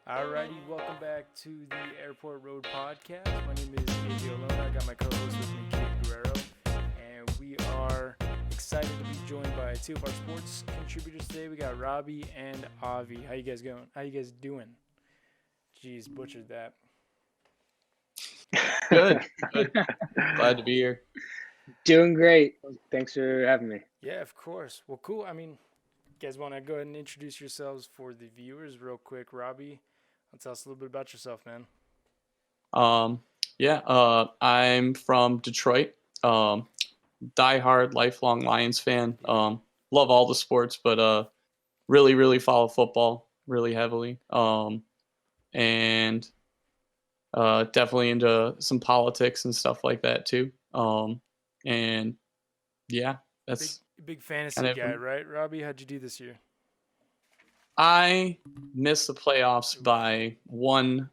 Alrighty, welcome back to the Airport Road Podcast. My name is AJ Olona. I got my co-host with me, Kate Guerrero, and we are excited to be joined by two of our sports contributors today. We got Robbie and Avi. How you guys going? How you guys doing? Jeez, butchered that. Good. Glad to be here. Doing great. Thanks for having me. Yeah, of course. Well, cool. You guys want to go ahead and introduce yourselves for the viewers real quick. Robbie, tell us a little bit about yourself, man. I'm from Detroit. Diehard, lifelong Lions fan. Love all the sports, but really follow football really heavily. And definitely into some politics and stuff like that too. And yeah, that's big fantasy guy, right? Robbie, how'd you do this year? I missed the playoffs by one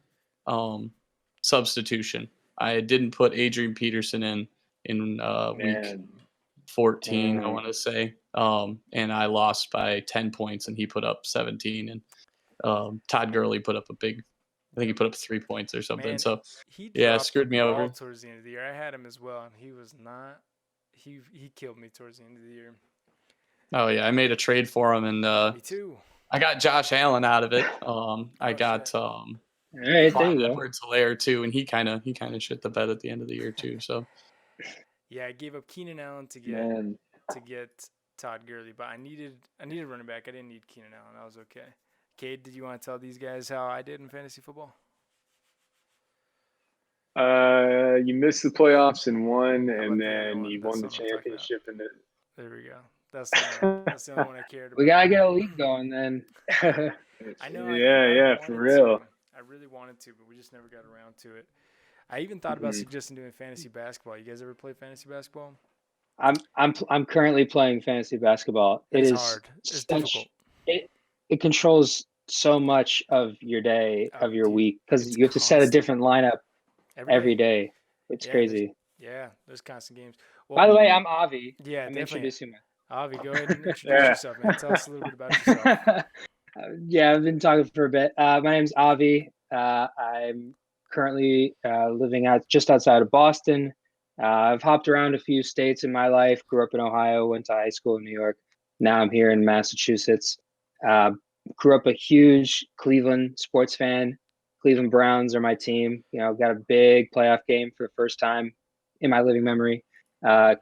substitution. I didn't put Adrian Peterson in week 14, I want to say. And I lost by 10 points, and he put up 17. And Todd Gurley put up I think he put up 3 points or something. Man, so he screwed me over towards the end of the year. I had him as well, and he was not. He killed me towards the end of the year. Oh yeah, I made a trade for him, and me too. I got Josh Allen out of it. I got All right, there you go. Edwards-Helaire too, and he kind of shit the bed at the end of the year too. So yeah, I gave up Keenan Allen to get Todd Gurley, but I needed running back. I didn't need Keenan Allen. I was okay. Cade, did you want to tell these guys how I did in fantasy football? You missed the playoffs in one, and then you won the championship in it. There we go. That's the only one I cared about. We gotta get a league going then. I know. Yeah, for real. I really wanted to, but we just never got around to it. I even thought about suggesting doing fantasy basketball. You guys ever play fantasy basketball? I'm currently playing fantasy basketball. It's hard. It's difficult. It controls so much of your day, of your week, because you have to set a different lineup every day. It's crazy. There's constant games. Well, by the way, I'm Avi. Yeah, I'm introducing myself. Avi, go ahead and introduce yourself, man. Tell us a little bit about yourself. I've been talking for a bit. My name's Avi. I'm currently living just outside of Boston. I've hopped around a few states in my life. Grew up in Ohio, went to high school in New York. Now I'm here in Massachusetts. Grew up a huge Cleveland sports fan. Cleveland Browns are my team. Got a big playoff game for the first time in my living memory.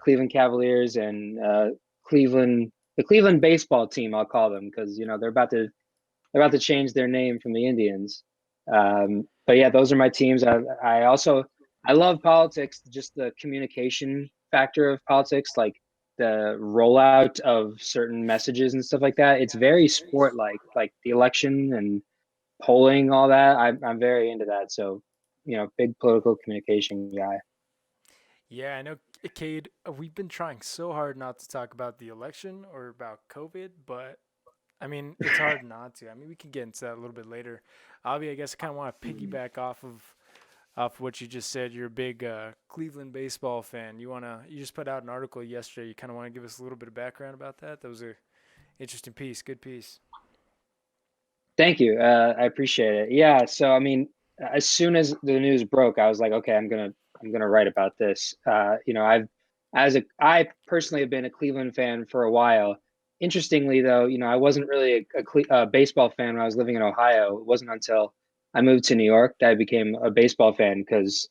Cleveland Cavaliers and the Cleveland baseball team, I'll call them, because they're about to change their name from the Indians. But yeah, those are my teams. I love politics, just the communication factor of politics, like the rollout of certain messages and stuff like that. It's very sport-like the election and polling, all that. I'm very into that. So, big political communication guy. Yeah, I know, Cade, we've been trying so hard not to talk about the election or about COVID, but it's hard not to. We can get into that a little bit later. Avi, I guess I kind of want to piggyback off what you just said. You're a big Cleveland baseball fan. You just put out an article yesterday. You kind of want to give us a little bit of background about that? That was a interesting piece. Good piece. Thank you. I appreciate it. Yeah. So, as soon as the news broke, I was like, okay, I'm gonna write about this. I personally have been a Cleveland fan for a while. Interestingly, though, I wasn't really a baseball fan when I was living in Ohio. It wasn't until I moved to New York that I became a baseball fan, because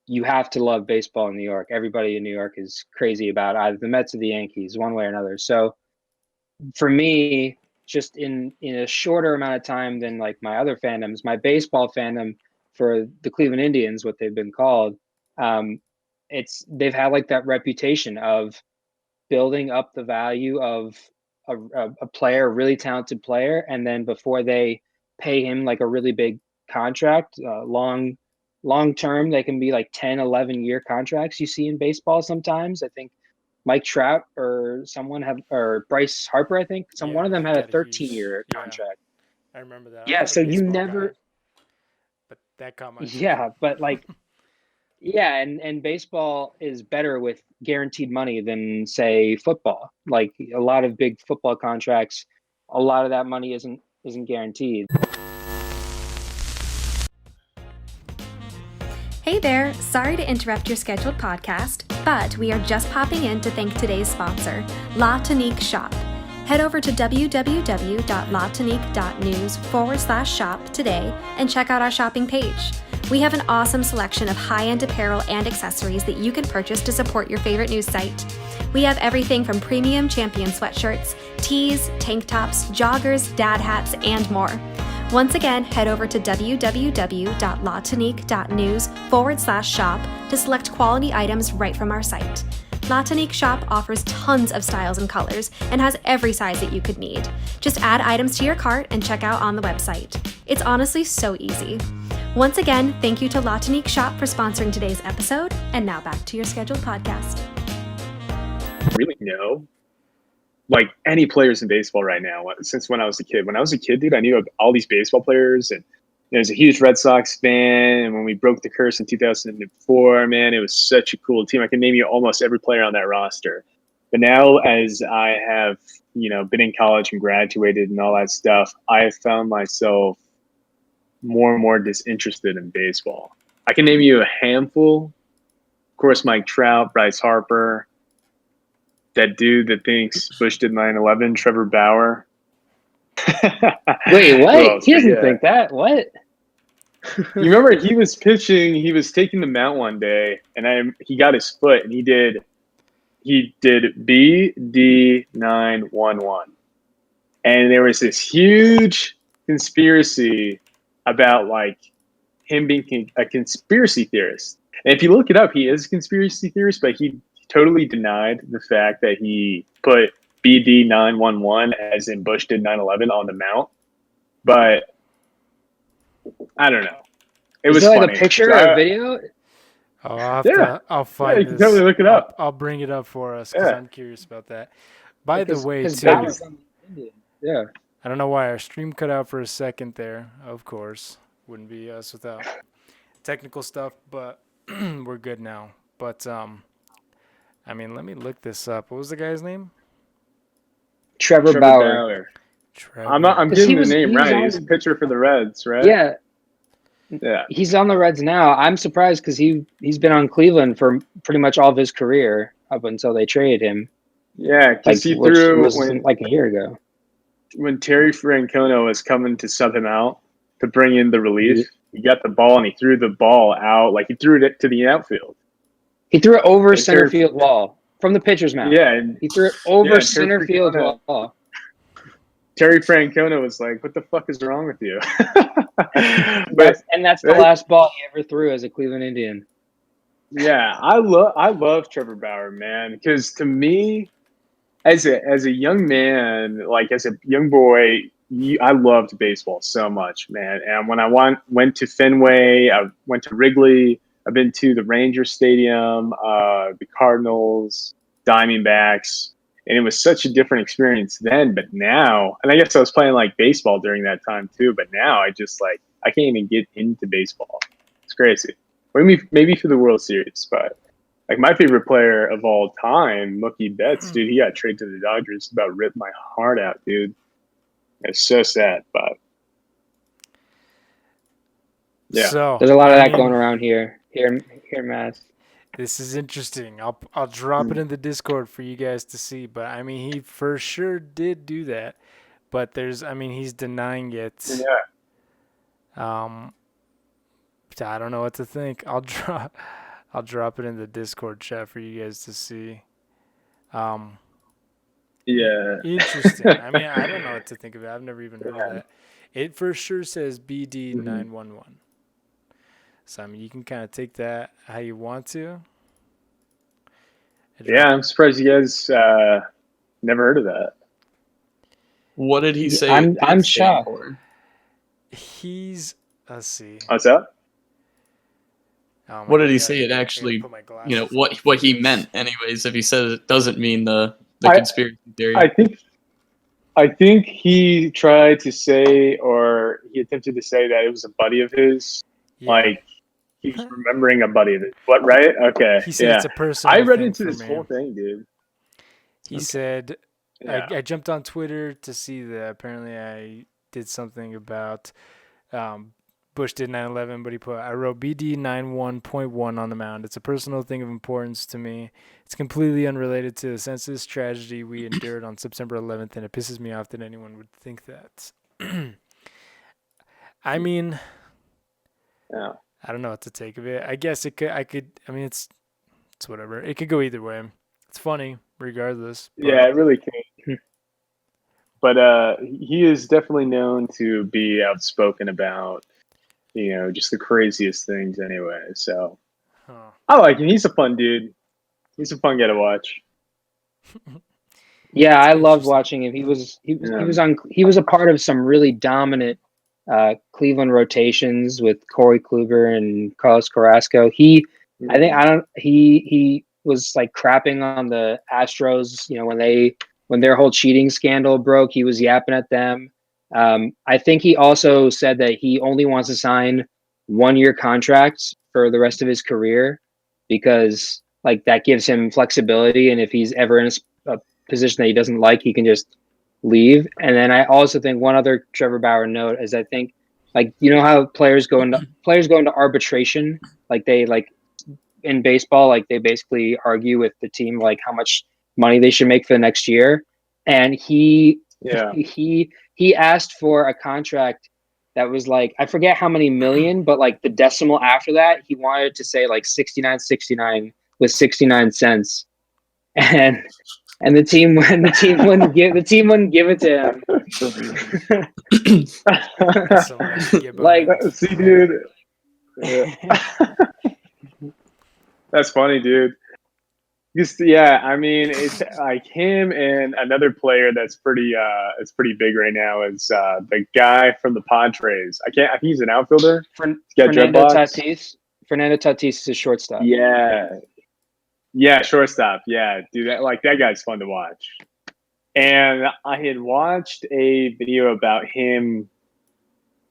you have to love baseball in New York. Everybody in New York is crazy about either the Mets or the Yankees, one way or another. So for me, just in a shorter amount of time than like my other fandoms, my baseball fandom for the Cleveland Indians, what they've been called, they've had like that reputation of building up the value of a player, a really talented player, and then before they pay him like a really big contract, long term, they can be like 10, 11-year contracts you see in baseball sometimes. I think Mike Trout or Bryce Harper, I think one of them had a 13-year contract. I remember that. Yeah, so you never. But that caught my attention. Yeah, but like, yeah, and baseball is better with guaranteed money than say football. Like a lot of big football contracts, a lot of that money isn't guaranteed. Hey there, sorry to interrupt your scheduled podcast, but we are just popping in to thank today's sponsor, La Tonique Shop. Head over to www.latonique.news/shop today and check out our shopping page. We have an awesome selection of high-end apparel and accessories that you can purchase to support your favorite news site. We have everything from premium Champion sweatshirts, tees, tank tops, joggers, dad hats, and more. Once again, head over to www.latonique.news/shop to select quality items right from our site. La Tonique Shop offers tons of styles and colors and has every size that you could need. Just add items to your cart and check out on the website. It's honestly so easy. Once again, thank you to La Tonique Shop for sponsoring today's episode, and now back to your scheduled podcast. Really know like any players in baseball right now since when I was a kid. When I was a kid, dude, I knew all these baseball players, and I was a huge Red Sox fan. And when we broke the curse in 2004, man, it was such a cool team. I can name you almost every player on that roster. But now, as I have, been in college and graduated and all that stuff, I have found myself more and more disinterested in baseball. I can name you a handful. Of course, Mike Trout, Bryce Harper, that dude that thinks Bush did 9/11, Trevor Bauer. Wait, what? He doesn't think that. What? You remember he was pitching, he was taking the mound one day, and he got his foot, and he did BD911. And there was this huge conspiracy about like him being a conspiracy theorist. And if you look it up, he is a conspiracy theorist, but he totally denied the fact that he put BD911 as in Bush did 9/11 on the mount. But I don't know. It was like funny. A picture or a video? I'll find you this. Can totally look it up. I'll bring it up for us because I'm curious about that. By the way, too, yeah. I don't know why our stream cut out for a second there. Of course, wouldn't be us without technical stuff, but we're good now. But I mean, let me look this up. What was the guy's name? Trevor Bauer. Trevor. I'm getting the name right. He's a pitcher for the Reds, right? Yeah. Yeah. He's on the Reds now. I'm surprised because he's been on Cleveland for pretty much all of his career up until they traded him. Yeah, because he threw like a year ago. When Terry Francona was coming to sub him out to bring in the relief, he got the ball and he threw the ball out. Like he threw it to the outfield. He threw it over center field wall from the pitcher's mound. Yeah. And he threw it over center field wall. Terry Francona was like, "What the fuck is wrong with you?" That's the last ball he ever threw as a Cleveland Indian. Yeah, I love Trevor Bauer, man, because to me, as a young man, like as a young boy, I loved baseball so much, man. And when I went to Fenway, I went to Wrigley. I've been to the Ranger Stadium, the Cardinals, Diamondbacks. And it was such a different experience then, but now, and I guess I was playing like baseball during that time too, but now I just I can't even get into baseball. It's crazy. Maybe for the World Series, but like my favorite player of all time, Mookie Betts, dude, he got traded to the Dodgers. About ripped my heart out, dude. It's so sad, but yeah. So, there's a lot of that going around here in Mass. This is interesting. I'll drop it in the Discord for you guys to see. But I mean, he for sure did do that. But he's denying it. Yeah. I don't know what to think. I'll drop it in the Discord chat for you guys to see. Yeah. Interesting. I mean, I don't know what to think of it. I've never even heard of that. It for sure says BD911. So, I mean, you can kind of take that how you want to. Yeah, I'm surprised you guys never heard of that. What did he say? I'm shocked. Let's see. What's that? Oh what did he say? It actually, what he meant, anyways. If he says it doesn't mean the conspiracy theory. I think he tried to say, or he attempted to say that it was a buddy of his. Yeah. Like he was remembering a buddy of his. What? Right? Okay. He said it's a person. I read into this whole thing, dude. He said, I jumped on Twitter to see that apparently I did something about Bush did 9/11, but I wrote BD 91.1 on the mound. It's a personal thing of importance to me. It's completely unrelated to the senseless tragedy we endured on September 11th, and it pisses me off that anyone would think that. I mean, Yeah. I don't know what to take of it. I guess it could. I mean, it's whatever. It could go either way. It's funny, regardless. But Yeah, it really can. But he is definitely known to be outspoken about, just the craziest things anyway. So huh. I like him. He's a fun dude. He's a fun guy to watch. Yeah, It's I loved interesting. watching him. He was a part of some really dominant Cleveland rotations with Corey Kluber and Carlos Carrasco. He was like crapping on the Astros, when their whole cheating scandal broke, he was yapping at them. I think he also said that he only wants to sign 1-year contracts for the rest of his career because like that gives him flexibility, and if he's ever in a position that he doesn't like, he can just leave. And then I also think one other Trevor Bauer note is I think like how players go into arbitration, like they like in baseball, like they basically argue with the team like how much money they should make for the next year. And Yeah. he asked for a contract that was like I forget how many million, but like the decimal after that, he wanted to say like 69.69 with 69 cents. And the team wouldn't give it to him. So much to get Like behind. See, dude. Yeah. That's funny, dude. Yeah, I mean, it's like him and another player that's it's pretty big right now is the guy from the Padres. I think he's an outfielder. He's got Fernando dreadlocks. Tatis. Fernando Tatis is a shortstop. Yeah, shortstop. Yeah, dude, that guy's fun to watch. And I had watched a video about him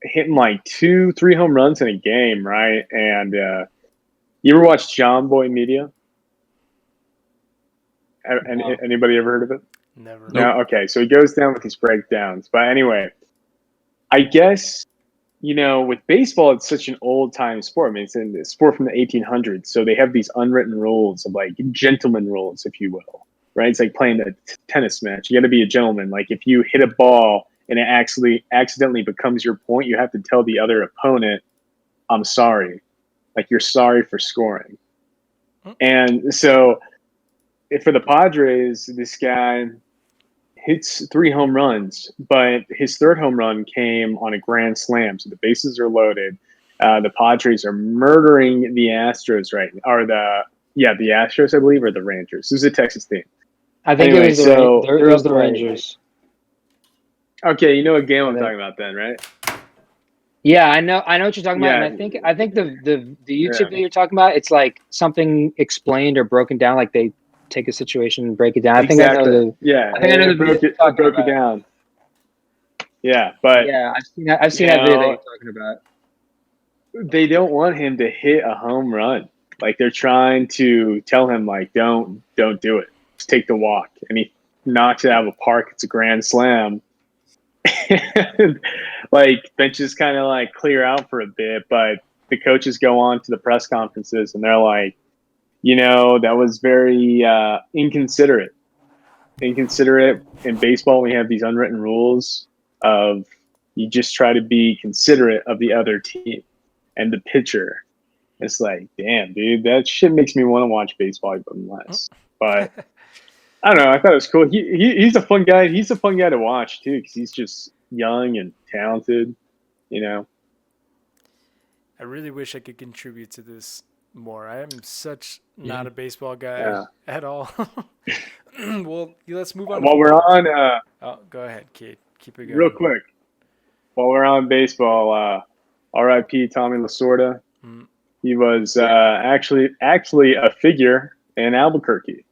hitting like 2-3 home runs in a game, right? And you ever watch John Boy Media? No. Anybody ever heard of it? Never. Nope. No? Okay, so he goes down with these breakdowns. But anyway, I guess, with baseball, it's such an old-time sport. I mean, it's a sport from the 1800s. So they have these unwritten rules of, like, gentleman rules, if you will, right? It's like playing a tennis match. You got to be a gentleman. Like, if you hit a ball and it accidentally becomes your point, you have to tell the other opponent, I'm sorry. Like, you're sorry for scoring. And so for the Padres, this guy hits 3 home runs, but his third home run came on a grand slam. So the bases are loaded. The Padres are murdering the Astros the Astros, I believe, or the Rangers. This is a Texas team. I think Anyway, it was they're it was up the like- Rangers. Okay, you know what game I'm think- talking about then, right? Yeah, I know what you're talking about, Yeah. and I think the YouTube Yeah. that you're talking about, it's like something explained or broken down, like they take a situation and break it down. I think I know the Yeah, I think I know the broke video it you're talking broke it about. down. Yeah, but Yeah, I've seen that video that you're talking about. they don't want him to hit a home run. Like they're trying to tell him, like, don't do it. Just take the walk. And he knocks it out of the park. It's a grand slam. And, like, benches kind of like clear out for a bit, but the coaches go on to the press conferences and they're like, that was very inconsiderate. In baseball, we have these unwritten rules of you just try to be considerate of the other team and the pitcher. It's like, damn, dude, that shit makes me want to watch baseball even less. But I don't know. I thought it was cool. He's a fun guy. He's a fun guy to watch too, because he's just young and talented. I really wish I could contribute to this more. I am such not Yeah. a baseball guy Yeah. at all. Well, let's move on. While we're on, Oh, go ahead, Kate. Keep it going. real quick, while we're on baseball, R.I.P. Tommy Lasorda. Mm. He was actually a figure in Albuquerque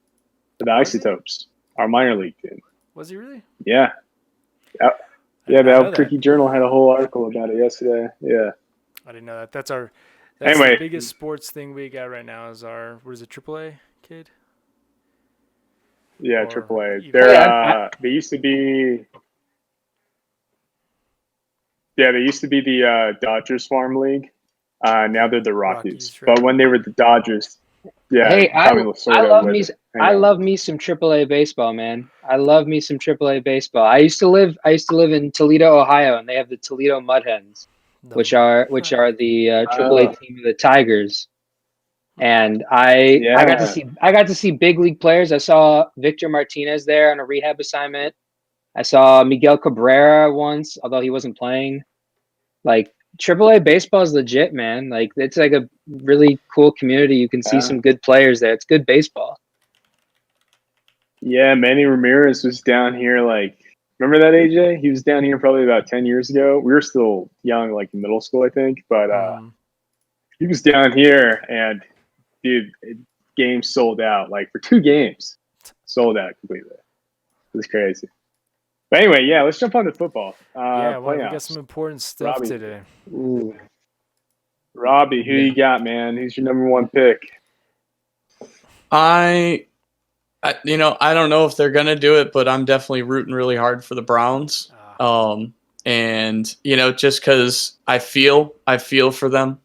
for the Was he? Isotopes, our minor league team. Was he really? Yeah. I Yeah, did the not know Albuquerque that. Journal had a whole article about it yesterday. Yeah. I didn't know that. That's the Anyway. biggest sports thing we got right now is our, what is it, AAA, Kate? Yeah, Or AAA. even- They're Yeah, they used to be. Yeah, they used to be the Dodgers Farm League. Now they're the Rockies. Rockies, right. But when they were the Dodgers, yeah, Hey, Tommy Lasorda would hang I out. love me some AAA baseball, man. I love me some AAA baseball. I used to live in Toledo, Ohio, and they have the Toledo Mud Hens, The which are the AAA Oh. team of the Tigers. And I got to Yeah. see big league players. I saw Victor Martinez there on a rehab assignment. I saw Miguel Cabrera once, although he wasn't playing. Like AAA baseball is legit, man. Like it's like a really cool community. You can see some good players there. It's good baseball. Yeah, Manny Ramirez was down here. Like, remember that, AJ? He was down here probably about 10 years ago. We were still young, like in middle school, I think. But he was down here, and dude, games sold out. Like for 2 games, sold out completely. It was crazy. But anyway, yeah, let's jump on to football. yeah, well, we got Playoffs. some important stuff Robbie. today. Ooh. Robbie, who you got, man? Who's your number 1 pick? I don't know if they're gonna do it, but I'm definitely rooting really hard for the Browns. And just because I feel for them,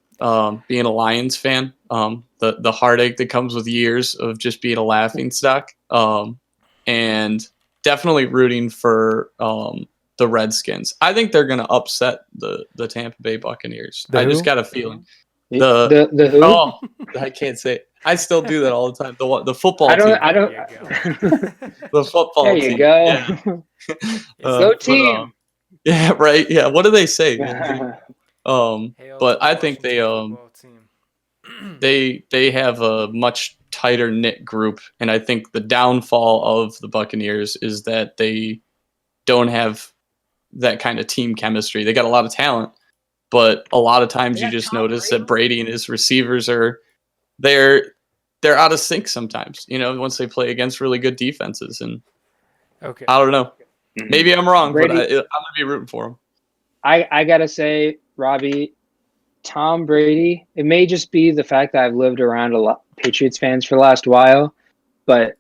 being a Lions fan, the heartache that comes with years of just being a laughing stock, and definitely rooting for the Redskins. I think they're gonna upset the Tampa Bay Buccaneers. The I just who? got a feeling. The who? Oh, I can't say it. I still do that all the time. The football team. I don't. There you go. The football There you team. go. Yeah. Go team. Yeah, right. Yeah. What do they say, man? Hail But to I the think Washington football team. they have a much tighter knit group, and I think the downfall of the Buccaneers is that they don't have that kind of team chemistry. They got a lot of talent, but a lot of times you just notice that Brady and his receivers they're out of sync sometimes, once they play against really good defenses. And Okay. I don't know. Maybe I'm wrong, Brady, but I'm going to be rooting for him. I got to say, Robbie, Tom Brady, it may just be the fact that I've lived around a lot Patriots fans for the last while, but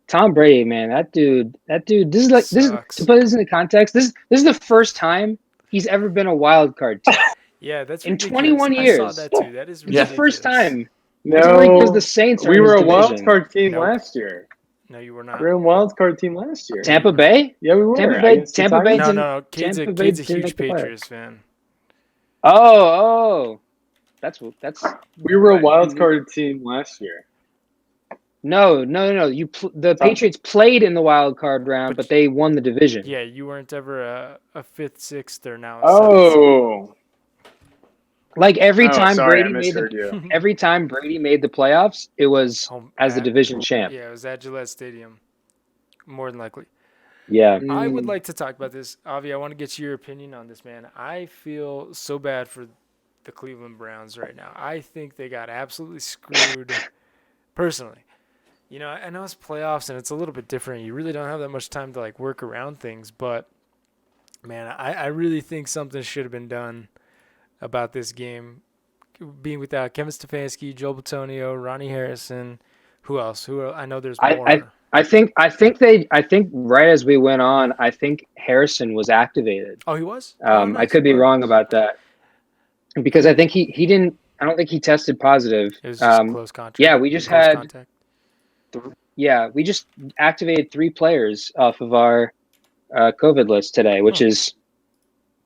Tom Brady, man, that dude, this is to put this into context, this is the first time he's ever been a wild card team. Yeah, that's in ridiculous. 21 years. I saw that too. That is ridiculous. It's the first time. No, because the Saints are we in were his a wild division. card team Nope. last year. No, you were not. We were a wild card team last year. Tampa Bay? Yeah, we were. Tampa Bay. No. Cade's a huge Patriots fan. Oh, that's. We were a wild card team last year. No. The Patriots played in the wild card round, but they won the division. Yeah, you weren't ever a 5th, 6th, or now. Oh. Like every time sorry, Brady made the playoffs, it was as the division champ. Yeah, it was at Gillette Stadium, more than likely. Yeah. I would like to talk about this. Avi, I want to get your opinion on this, man. I feel so bad for the Cleveland Browns right now. I think they got absolutely screwed personally. I know it's playoffs and it's a little bit different. You really don't have that much time to work around things, but man, I really think something should have been done about this game, being without Kevin Stefanski, Joel Bitonio, Ronnie Harrison. Who else? I know there's more. I think right as we went on, I think Harrison was activated. Oh, he was? Nice. I could be wrong about that because I think he didn't. I don't think he tested positive. It was just close contact. Yeah, we just had. We just activated 3 players off of our COVID list today, which is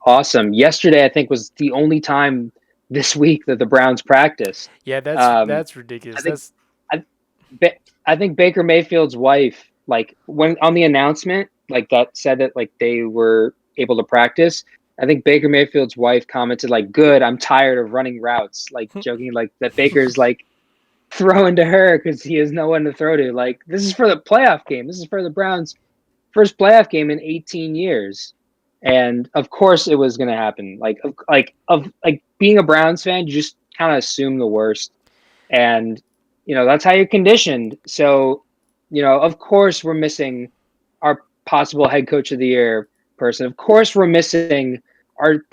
awesome. Yesterday, I think, was the only time this week that the Browns practiced. Yeah, that's ridiculous. I think Baker Mayfield's wife, when on the announcement, that said that they were able to practice. I think Baker Mayfield's wife commented "Good, I'm tired of running routes," joking that Baker's throwing to her because he has no one to throw to. This is for the playoff game. This is for the Browns' first playoff game in 18 years. And of course it was going to happen. Being a Browns fan, you just kind of assume the worst. And, that's how you're conditioned. So, of course we're missing our possible head coach of the year person. Of course we're missing our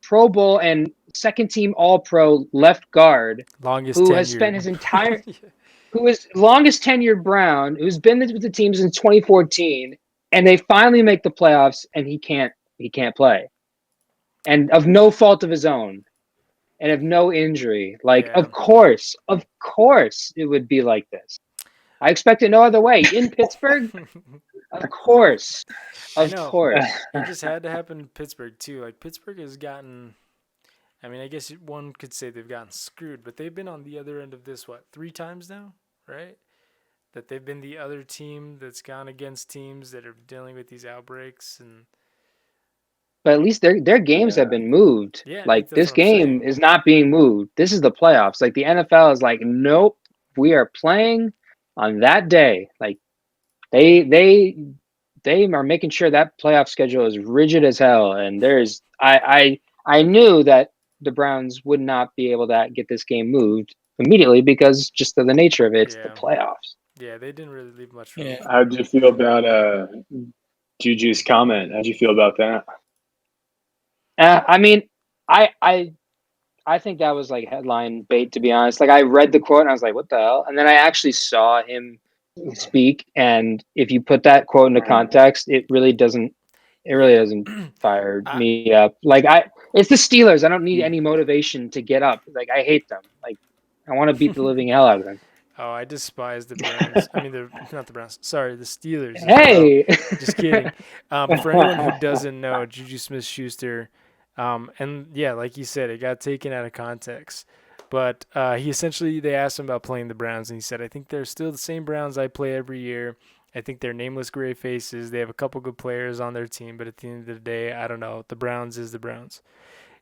Pro Bowl and second team All-Pro left guard who has spent his entire who is longest tenured Brown, who's been with the team since 2014, and they finally make the playoffs and he can't play. and of no fault of his own, and of no injury, like Yeah. of course it would be like this. I expect it no other way. In Pittsburgh, of course. I Of know. course. It just had to happen in Pittsburgh too. Like Pittsburgh has gotten. I mean, I guess one could say they've gotten screwed, but they've been on the other end of this 3 times now, right? That they've been the other team that's gone against teams that are dealing with these outbreaks, and But at least their games have been moved. yeah, Like that's this what I'm game saying. is not being moved. This is the playoffs. Like the NFL is like, nope, we are playing on that day. Like they are making sure that playoff schedule is rigid as hell. And there's I knew that the Browns would not be able to get this game moved immediately because just of the nature of it, it's the Yeah, playoffs. yeah, they didn't really leave much room. Yeah. How'd you feel about Juju's comment? How'd you feel about that? I mean, I think that was like headline bait, to be honest. Like I read the quote and I was like, what the hell? And then I actually saw him speak. And if you put that quote into context, it really doesn't fire I, me up. Like it's the Steelers. I don't need any motivation to get up. Like I hate them. Like I want to beat the living hell out of them. oh, I despise the Browns. I mean, not the Browns. Sorry, the Steelers as well. Hey, Just kidding. For anyone who doesn't know, Juju Smith-Schuster, and yeah, like you said, it got taken out of context. But they asked him about playing the Browns, and he said, I think they're still the same Browns I play every year. I think they're nameless gray faces. They have a couple good players on their team, but at the end of the day, I don't know. The Browns is the Browns.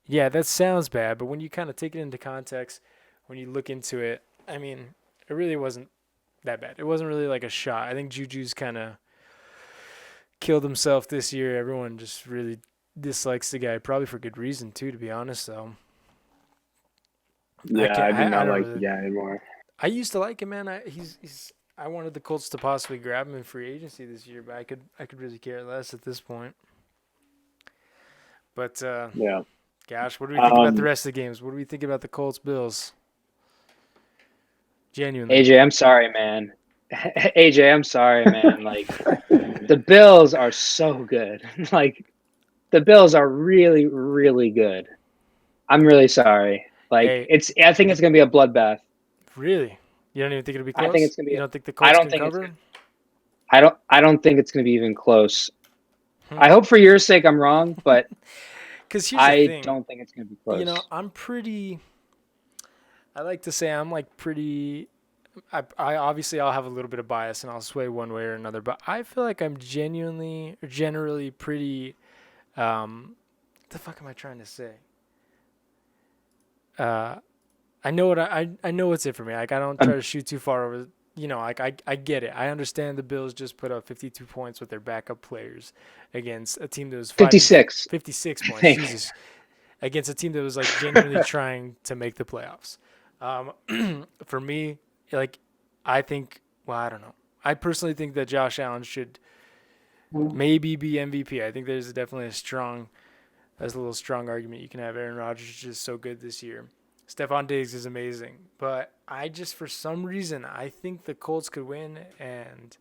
Yeah, that sounds bad, but when you kind of take it into context, when you look into it, I mean, it really wasn't that bad. It wasn't really like a shot. I think Juju's kind of killed himself this year. Everyone just really dislikes the guy, probably for good reason too. To be honest, though. Yeah, I do I not don't like really. the guy anymore. I used to like him, man. He's. I wanted the Colts to possibly grab him in free agency this year, but I could really care less at this point. But Yeah. gosh, what do we think about the rest of the games? What do we think about the Colts Bills? Genuinely, AJ, I'm sorry, man. AJ, I'm sorry, man. Like the Bills are so good. Like the Bills are really, really good. I'm really sorry. Like hey, I think it's gonna be a bloodbath. really, you don't even think it'll be I think close? it's gonna You be. don't think the I Colts don't can think it's. cover? I don't think it's gonna be even close. Hmm. I hope for your sake I'm wrong, but Because here's the I thing. don't think it's gonna be close. You know, I like to say I'm like pretty. I obviously I'll have a little bit of bias and I'll sway one way or another, but I feel like I'm generally pretty. What the fuck am I trying to say? I know what I know what's it for me. Like I don't try to shoot too far over. You know, like I get it. I understand the Bills just put up 52 points with their backup players against a team that was 56. 56 I points. think. Jesus, against a team that was like genuinely trying to make the playoffs. For me, like I think, well, I don't know. I personally think that Josh Allen should maybe be MVP. I think there's definitely a little strong argument you can have. Aaron Rodgers is just so good this year. Stephon Diggs is amazing, but I just for some reason I think the Colts could win, and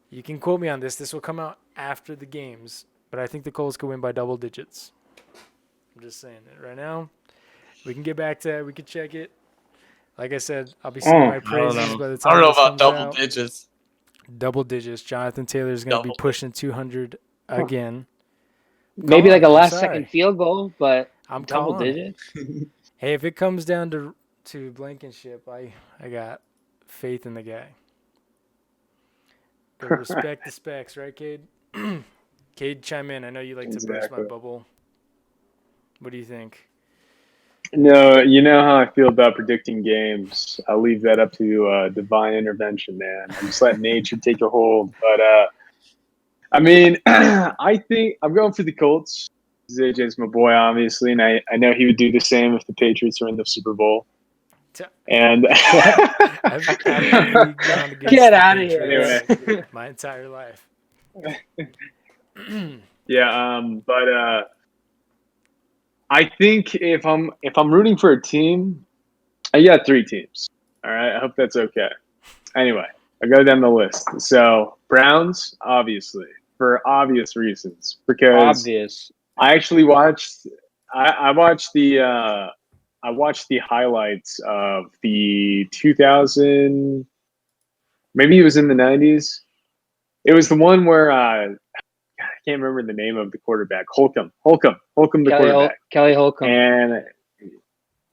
you can quote me on this. This will come out after the games, but I think the Colts could win by double digits. I'm just saying it right now. We can get back to that. We could check it. Like I said, I'll be singing my praises by the I don't time know this about comes double out. digits. Double digits. Jonathan Taylor is going to be pushing 200 again. Maybe like a I'm last sorry. second field goal, but I'm double calling it. digits. Hey, if it comes down to Blankenship, I got faith in the guy. But respect the specs, right, Cade? Cade, chime in. I know you like to burst my Exactly. bubble. What do you think? No, you know how I feel about predicting games. I'll leave that up to divine intervention, man. I'm just letting nature take a hold. But I mean, I think I'm going for the Colts. AJ's my boy, obviously, and I know he would do the same if the Patriots were in the Super Bowl. And I've actively gone against Get the out of Patriots here. my entire life. yeah, but I think if I'm rooting for a team, I got 3 teams. All right, I hope that's okay. Anyway, I go down the list. So Browns, obviously, for obvious reasons, because Obvious. I actually watched. I watched the. I watched the highlights of the 2000. Maybe it was in the 90s. It was the one where I can't remember the name of the quarterback. Holcomb, the quarterback. Kelly Holcomb. And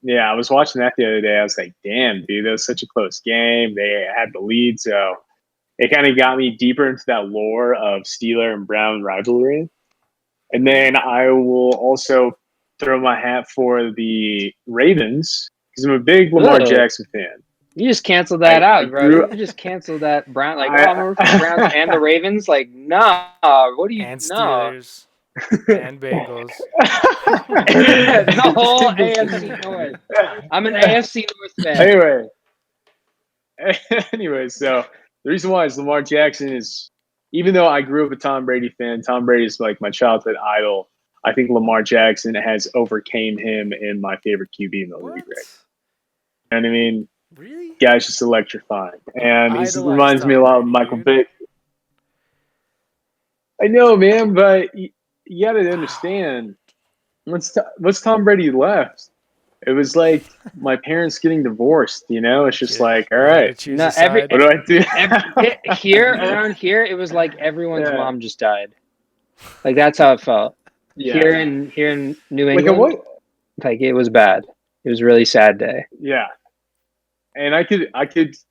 yeah, I was watching that the other day. I was like, damn, dude, that was such a close game. They had the lead, so it kind of got me deeper into that lore of Steeler and Brown rivalry. And then I will also throw my hat for the Ravens because I'm a big Lamar Jackson fan. You just canceled that out, bro. You just canceled that Brown. Like, I'm for the Browns and the Ravens. Like, nah. What do you? And nah. Steelers and Bengals. The whole AFC North. I'm an AFC North fan. Anyway, so the reason why is Lamar Jackson is, even though I grew up a Tom Brady fan, Tom Brady is like my childhood idol. I think Lamar Jackson has overcame him in my favorite QB in the league. Right? You know what I mean? Really? Guy's just electrifying, and he reminds Tom me a lot of Brady, Michael dude. Vick. I know, man, but you got to understand. Once Tom Brady left, it was like my parents getting divorced. You know, it's just like, all right, No, what do I do? Around here, it was like everyone's mom just died. Like that's how it felt. Yeah. Here in New England, like it was bad. It was a really sad day. Yeah. And I could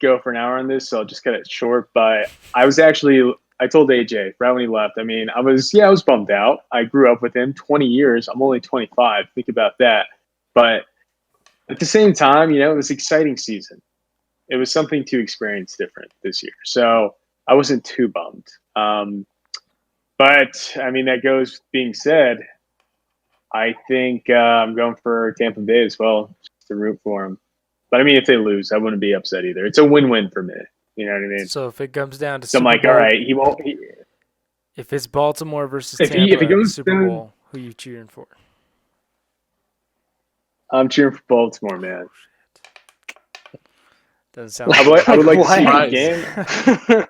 go for an hour on this, so I'll just cut it short. But I told AJ right when he left. I mean, I was bummed out. I grew up with him 20 years. I'm only 25. Think about that. But at the same time, you know, it was an exciting season. It was something to experience different this year. So I wasn't too bummed. But I mean, that goes being said, I think I'm going for Tampa Bay as well, just to root for them. But I mean, if they lose, I wouldn't be upset either. It's a win-win for me. You know what I mean? So if it comes down to So I'm Super like, Bowl, all right, he won't. If it's Baltimore versus If Tampa he goes Super down- Bowl, who you cheering for? I'm cheering for Baltimore, man. Doesn't sound. I would like to see the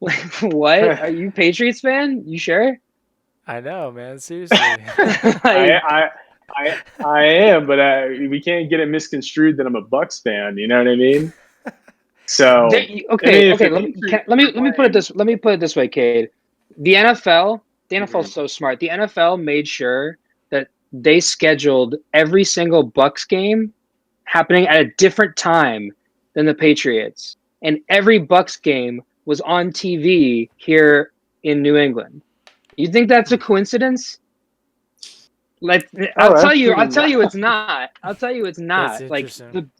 game. What? Are you Patriots fan? You sure? I know, man. Seriously. I am, but we can't get it misconstrued that I'm a Bucks fan. You know what I mean? So okay. Let me put it this way, Cade. The NFL is so smart. The NFL made sure that they scheduled every single Bucks game happening at a different time than the Patriots, and every Bucks game was on TV here in New England. You think that's a coincidence? Like, I'll tell you it's not. I'll tell you it's not. That's Like interesting.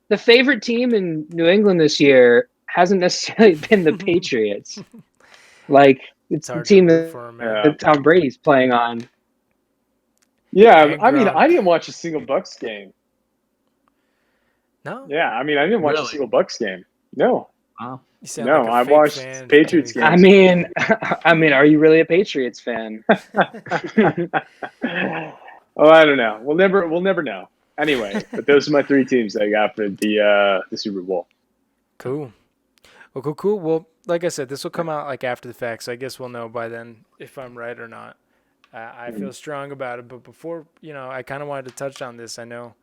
the favorite team in New England this year hasn't necessarily been the Patriots. Like it's the team that Tom Brady's playing on. Yeah, I mean, I didn't watch a single Bucks game. No. Yeah, I mean, I didn't watch a single Bucks game. No. Wow. No, I watched Patriots games. I mean, are you really a Patriots fan? Oh, I don't know. We'll never know. Anyway, but those are my three teams that I got for the Super Bowl. Cool. Well, cool. Well, like I said, this will come out like after the fact, so I guess we'll know by then if I'm right or not. I feel strong about it, but before, I kind of wanted to touch on this. I know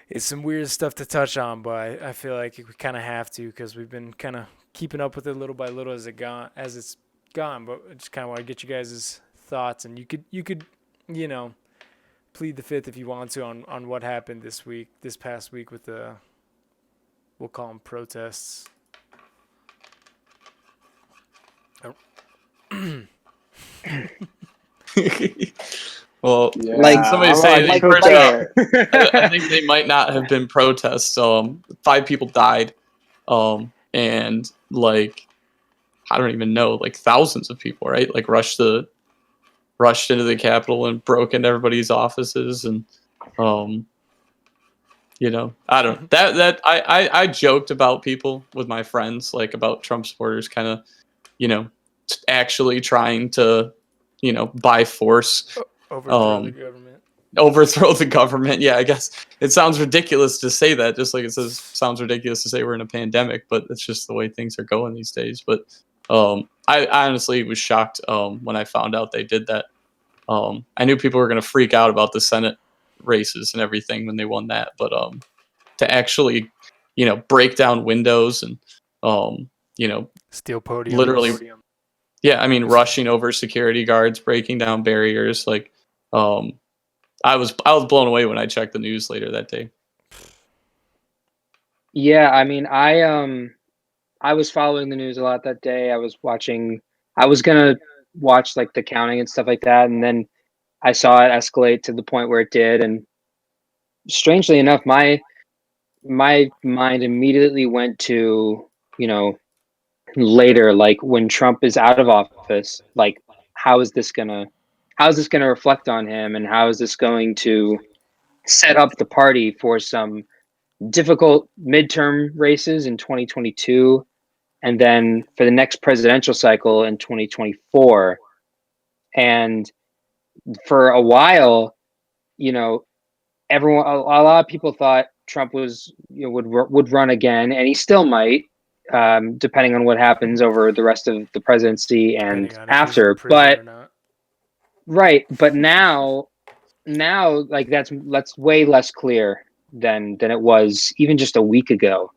it's some weird stuff to touch on, but I feel like we kind of have to because we've been kind of keeping up with it little by little as it's gone. But I just kind of want to get you guys' thoughts, and you could plead the fifth if you want to on what happened this past week with we'll call them protests. Well, yeah, like somebody saying, I think they might not have been protests. 5 people died, and like I don't even know, like thousands of people, right? Like rushed into the Capitol and broke into everybody's offices, and I don't that I joked about people with my friends, like about Trump supporters, kind of, actually trying to, by force. Overthrow the government. Yeah, I guess it sounds ridiculous to say that, just like it sounds ridiculous to say we're in a pandemic, but it's just the way things are going these days. But I honestly was shocked when I found out they did that. I knew people were going to freak out about the Senate races and everything when they won that, but to actually, break down windows and, Steel podiums. literally, yeah, I mean, rushing over security guards, breaking down barriers, like, I was blown away when I checked the news later that day. Yeah, I mean, I was following the news a lot that day. I was gonna watch like the counting and stuff like that, and then I saw it escalate to the point where it did, and strangely enough, my mind immediately went to, later, like when Trump is out of office, like how is this gonna reflect on him, and how is this going to set up the party for some difficult midterm races in 2022, and then for the next presidential cycle in 2024. And for a while, everyone, a lot of people thought Trump was, would run again, and he still might, depending on what happens over the rest of the presidency and Depending on if he's in after. prison But or not. right, but now, like that's way less clear than it was even just a week ago.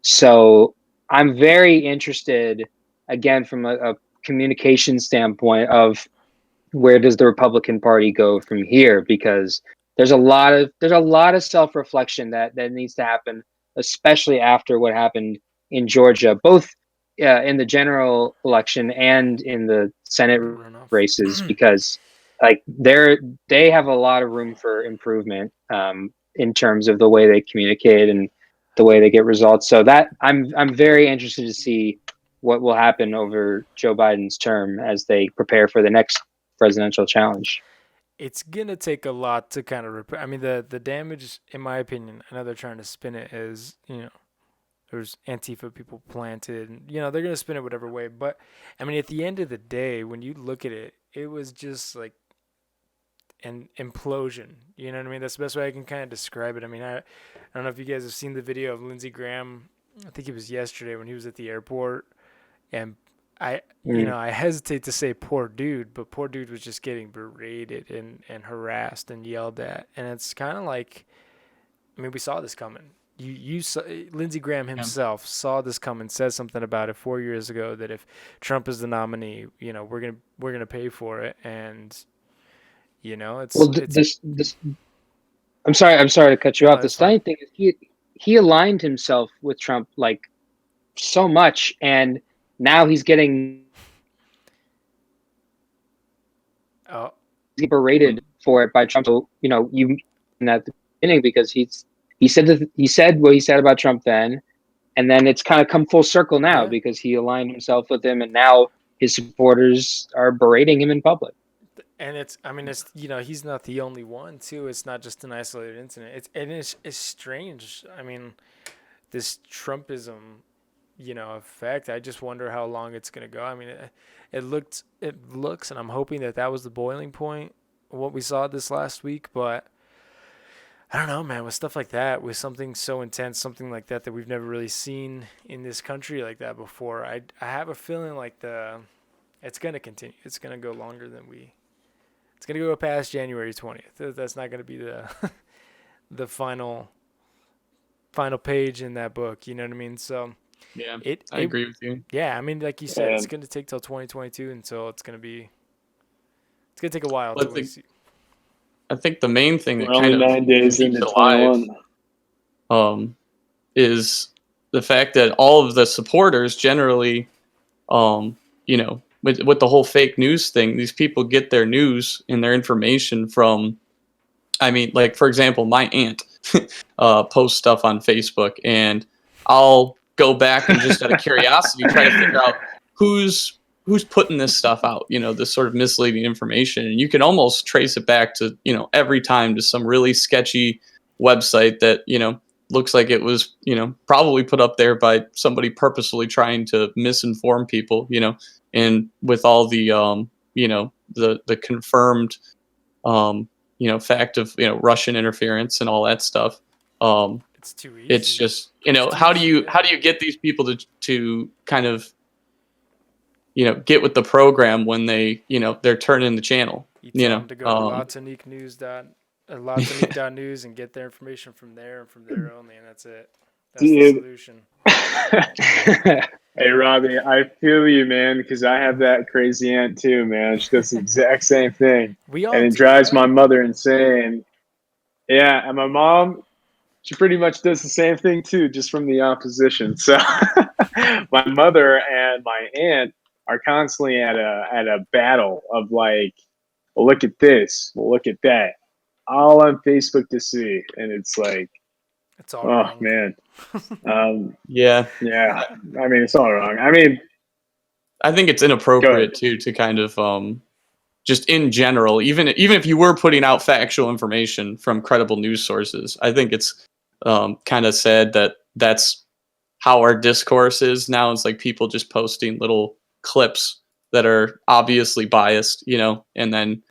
So I'm very interested, again, from a communication standpoint, of where does the Republican Party go from here? Because there's a lot of self-reflection that needs to happen, especially after what happened in Georgia, both in the general election and in the Senate Runoff. races, because like they have a lot of room for improvement, in terms of the way they communicate and the way they get results. So that I'm very interested to see what will happen over Joe Biden's term as they prepare for the next presidential challenge. It's gonna take a lot to kind of repair. I mean, the damage, in my opinion, I know they're trying to spin it as, there's Antifa people planted, and they're gonna spin it whatever way. But I mean, at the end of the day, when you look at it, it was just like an implosion. You know what I mean? That's the best way I can kind of describe it. I mean, I don't know if you guys have seen the video of Lindsey Graham. I think it was yesterday when he was at the airport, and I hesitate to say poor dude, but poor dude was just getting berated and harassed and yelled at. And it's kind of like, I mean, we saw this coming. You saw, Lindsey Graham himself saw this coming, said something about it 4 years ago, that if Trump is the nominee, we're gonna pay for it. And it's, well, this I'm sorry to cut you off. The stunning thing is he aligned himself with Trump like so much, and now he's getting berated for it by Trump. So, you at the beginning, because he said what he said about Trump then, and then it's kind of come full circle now, because he aligned himself with him, and now his supporters are berating him in public. And it's he's not the only one too. It's not just an isolated incident. It's strange. I mean, this Trumpism, effect. I just wonder how long it's gonna go. I mean, it looks, and I'm hoping that was the boiling point, what we saw this last week. But I don't know, man. With stuff like that, with something so intense, something like that we've never really seen in this country like that before, I have a feeling like it's gonna continue. It's gonna go longer than It's gonna go past January 20th. That's not gonna be the final page in that book. You know what I mean? So yeah, I agree with you. Yeah, I mean, like you said, it's gonna take till 2022 until it's gonna take a while to see. I think the main thing that only 9 days into 21 is the fact that all of the supporters generally, with the whole fake news thing, these people get their news and their information from, I mean, like, for example, my aunt posts stuff on Facebook, and I'll go back and just out of curiosity try to figure out who's putting this stuff out, this sort of misleading information. And you can almost trace it back to, every time to some really sketchy website that, looks like it was, probably put up there by somebody purposefully trying to misinform people, and with all the, the confirmed, fact of, Russian interference and all that stuff. It's too easy. It's just, how do you get these people to kind of, get with the program when they, they're turning the channel? You tell them to go to latoniquenews.news and get their information from there and from there only, and that's it. That's the Dude. solution. Hey, Robbie, I feel you, man, because I have that crazy aunt too, man. She does the exact same thing. We all And it do, drives my right? mother insane. Yeah, and my mom, she pretty much does the same thing too, just from the opposition. So my mother and my aunt are constantly at a battle of like, well, look at this, well, look at that, all on Facebook to see, and it's like, It's all oh wrong. man, Yeah. yeah. I mean, it's all wrong. I mean, I think it's go inappropriate ahead. too to kind of just in general, even if you were putting out factual information from credible news sources, I think it's kind of sad that that's how our discourse is now. It's like people just posting little clips that are obviously biased, and then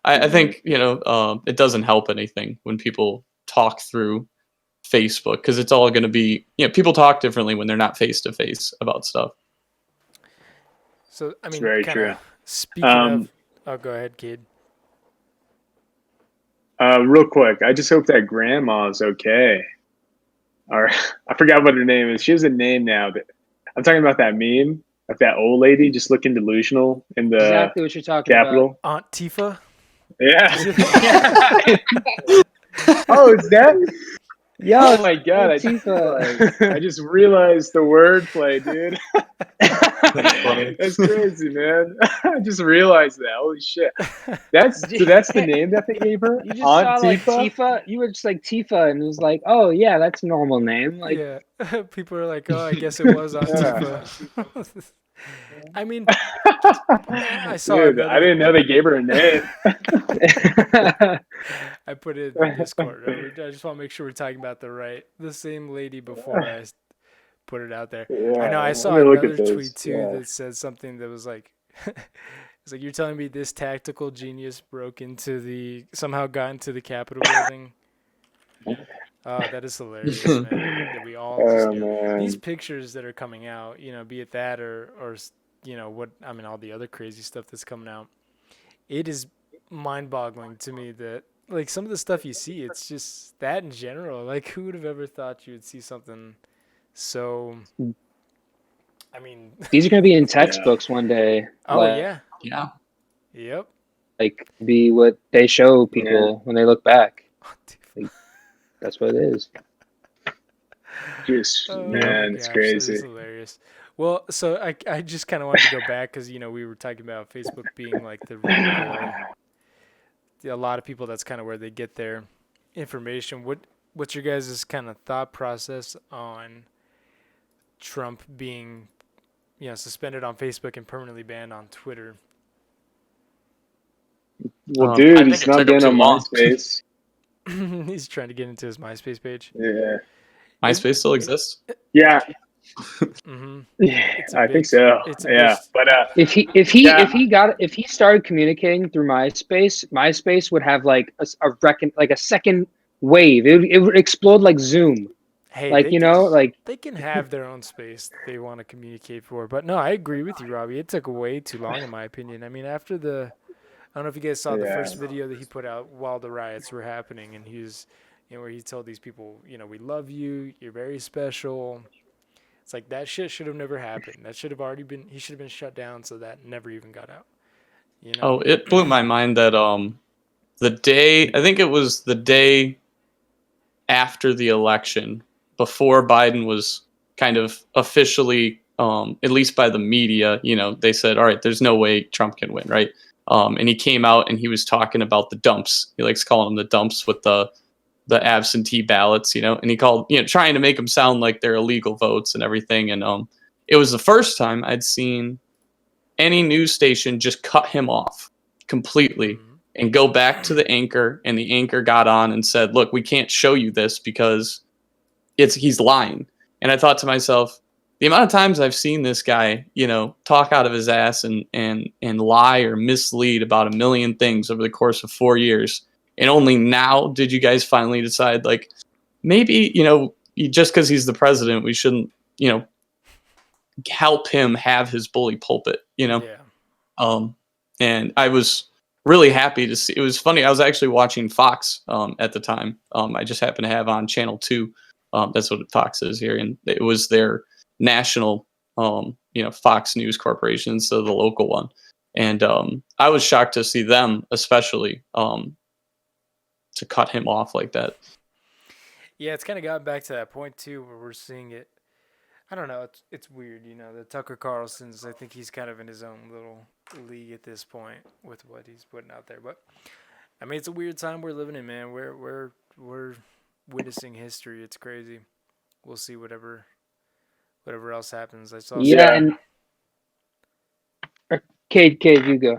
I think it doesn't help anything when people talk through Facebook, because it's all going to be, people talk differently when they're not face to face about stuff. So, I It's mean, very kind true. of speaking of, oh, go ahead, kid. Real quick, I just hope that grandma's okay. Or I forgot what her name is. She has a name now, but I'm talking about that meme of that old lady just looking delusional in the Exactly what you're talking Capitol. Aunt Tifa? Yeah. about. Oh, is that? Yo, Oh my god! Tifa. I just realized the wordplay, dude. That's funny. That's crazy, man. I just realized that. Holy shit! That's the name that they gave her, You just Aunt saw like Tifa. Tifa. You were just like Tifa, and it was like, oh yeah, that's a normal name. Like, Yeah. People are like, oh, I guess it was Aunt Yeah. Tifa. I mean, I saw Dude, I another. didn't know they gave her a name. I put it in the Discord. I just want to make sure we're talking about the same lady before I put it out there. Yeah, I know I saw let me look another at this. tweet too Yeah. that said something that was like, it's like, you're telling me this tactical genius somehow got into the Capitol building. That is hilarious, man. That we all just Oh knew. man. These pictures that are coming out, be it that or all the other crazy stuff that's coming out. It is mind-boggling to me that like some of the stuff you see, it's just that in general. Like, who would have ever thought you would see something so? I mean, these are gonna be in textbooks one day. oh yeah, Yeah. yep. Like be what they show people when they look back. That's what it is. Just Oh man, my it's gosh, that is crazy. hilarious. Well, so I just kind of wanted to go back because we were talking about Facebook being like a lot of people, that's kind of where they get their information. What's your guys' kind of thought process on Trump being suspended on Facebook and permanently banned on Twitter? Well, I dude, think he's it not took him been too on long. MySpace. He's trying to get into his MySpace page. Yeah. MySpace still exists? Yeah. Mm-hmm. Yeah, It's a I big, think so. it's a Yeah, big, but If he started communicating through MySpace would have like a second wave. It would explode like Zoom. hey, Like like they can have their own space they want to communicate for. But no, I agree with you, Robbie. It took way too long, in my opinion. I mean, after I don't know if you guys saw the first video that he put out while the riots were happening, and he was, where he told these people, we love you, you're very special. It's like that shit should have never happened. That should have already been. He should have been shut down, so that never even got out. Oh, it blew my mind that I think it was the day after the election, before Biden was kind of officially, at least by the media, they said, all right, there's no way Trump can win, right? And he came out and he was talking about the dumps. He likes calling them the dumps with the absentee ballots, and he called, trying to make them sound like they're illegal votes and everything. And it was the first time I'd seen any news station just cut him off completely and go back to the anchor, and the anchor got on and said, look, we can't show you this because he's lying. And I thought to myself, the amount of times I've seen this guy, talk out of his ass and lie or mislead about a million things over the course of 4 years. And only now did you guys finally decide, like, maybe, just because he's the president, we shouldn't, help him have his bully pulpit, Yeah. And I was really happy to see. It was funny. I was actually watching Fox at the time. I just happened to have on Channel 2. That's what Fox is here, and it was their national, Fox News Corporation, so the local one. And I was shocked to see them, especially, to cut him off like that. Yeah, it's kind of gotten back to that point too, where we're seeing it. I don't know. It's weird, the Tucker Carlson's. I think he's kind of in his own little league at this point with what he's putting out there. But I mean, it's a weird time we're living in, man. We're witnessing history. It's crazy. We'll see whatever else happens. I saw. Yeah, and Cade, you go.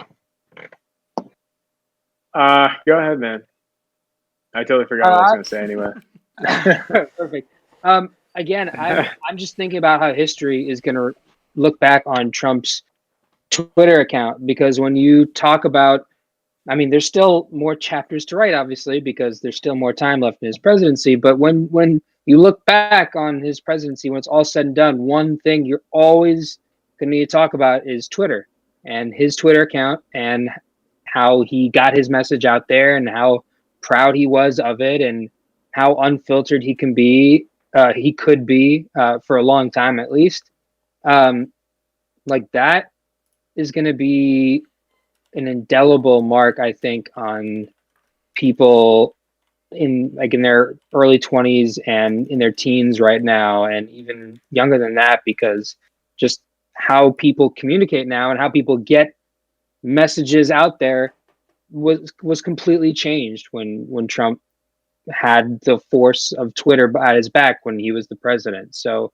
Go ahead, man. I totally forgot what I was going to say anyway. Perfect. Again, I'm just thinking about how history is going to look back on Trump's Twitter account, because when you talk about, I mean, there's still more chapters to write, obviously, because there's still more time left in his presidency. But when you look back on his presidency, when it's all said and done, one thing you're always going to need to talk about is Twitter and his Twitter account, and how he got his message out there, and how proud he was of it, and how unfiltered he could be for a long time at least. Like that is going to be an indelible mark, I think, on people in their early 20s and in their teens right now, and even younger than that, because just how people communicate now and how people get messages out there was completely changed when Trump had the force of Twitter at his back when he was the president. So,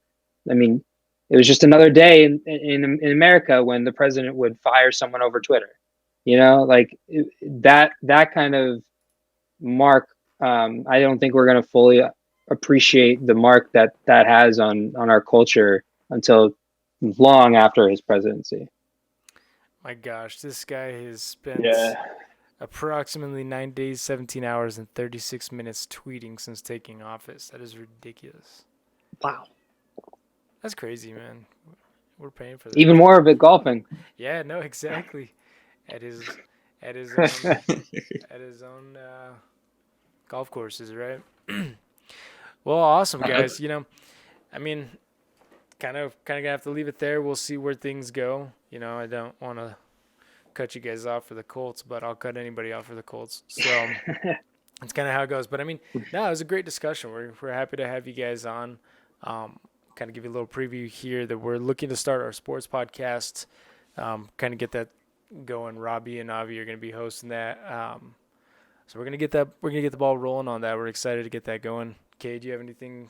I mean, it was just another day in America when the president would fire someone over Twitter. That kind of mark. I don't think we're going to fully appreciate the mark that has on our culture until long after his presidency. My gosh, this guy has spent approximately 9 days, 17 hours, and 36 minutes tweeting since taking office. That is ridiculous. Wow. That's crazy, man. We're paying for that. Even more of it golfing. Yeah, no, exactly. At his own golf courses, right? Well, awesome, guys. I mean, kind of gonna have to leave it there. We'll see where things go. I don't want to cut you guys off for the Colts, but I'll cut anybody off for the Colts. So it's kind of how it goes. But I mean, no, it was a great discussion. We're happy to have you guys on. Kind of give you a little preview here that we're looking to start our sports podcast. Kind of get that going. Robbie and Avi are going to be hosting that. So we're gonna get the ball rolling on that. We're excited to get that going. Kay, do you have anything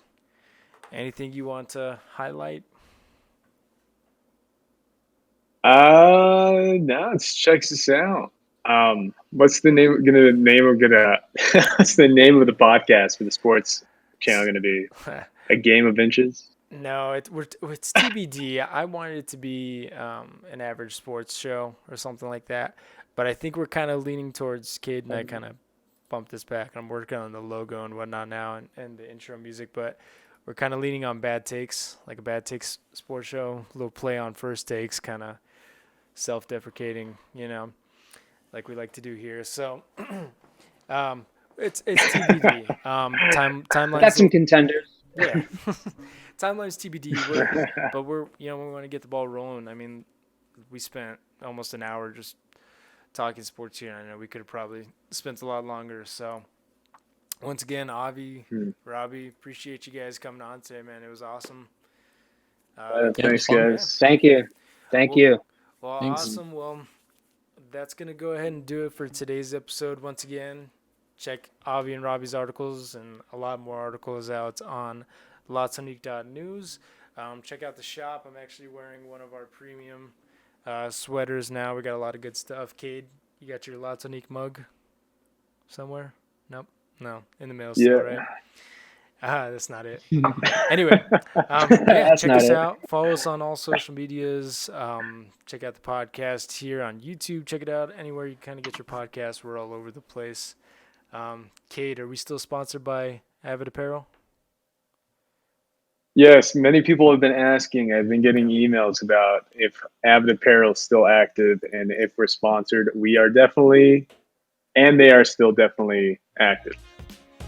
you want to highlight? No, let's check this out. What's the name of what's the name of the podcast for the sports channel going to be? A Game of Inches? No, it's TBD. I wanted it to be an average sports show or something like that, but I think we're kind of leaning towards Cade and I kind of bumped this back. I'm working on the logo and whatnot now and the intro music, but we're kind of leaning on Bad Takes, like a Bad Takes sports show, a little play on First Takes, kind of self-deprecating, like we like to do here. So it's TBD. Timelines. Got some contenders. Yeah. Timeline's TBD, but we want to get the ball rolling. I mean, we spent almost an hour just talking sports here. I know we could have probably spent a lot longer. So once again, Avi, Robbie, appreciate you guys coming on today, man. It was awesome. Thanks, guys. Yeah. Thank you. Well, Thanks. awesome. Well, that's going to go ahead and do it for today's episode. Once again, check Avi and Robbie's articles and a lot more articles out on LaTonique.news. Check out the shop. I'm actually wearing one of our premium sweaters now. We got a lot of good stuff. Cade, you got your LaTonique mug somewhere? Nope. No, in the mail still, right? That's not it. Anyway, check us out. Follow us on all social medias. Check out the podcast here on YouTube. Check it out anywhere you kind of get your podcast. We're all over the place. Cade, are we still sponsored by Avid Apparel? Yes, many people have been asking. I've been getting emails about if Avid Apparel is still active and if we're sponsored. We are definitely, and they are still definitely active.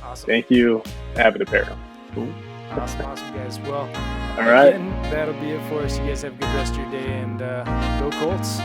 Awesome. Thank you, Avid Apparel. Cool. Awesome, guys. Well, All right. again, that'll be it for us. You guys have a good rest of your day, and go Colts.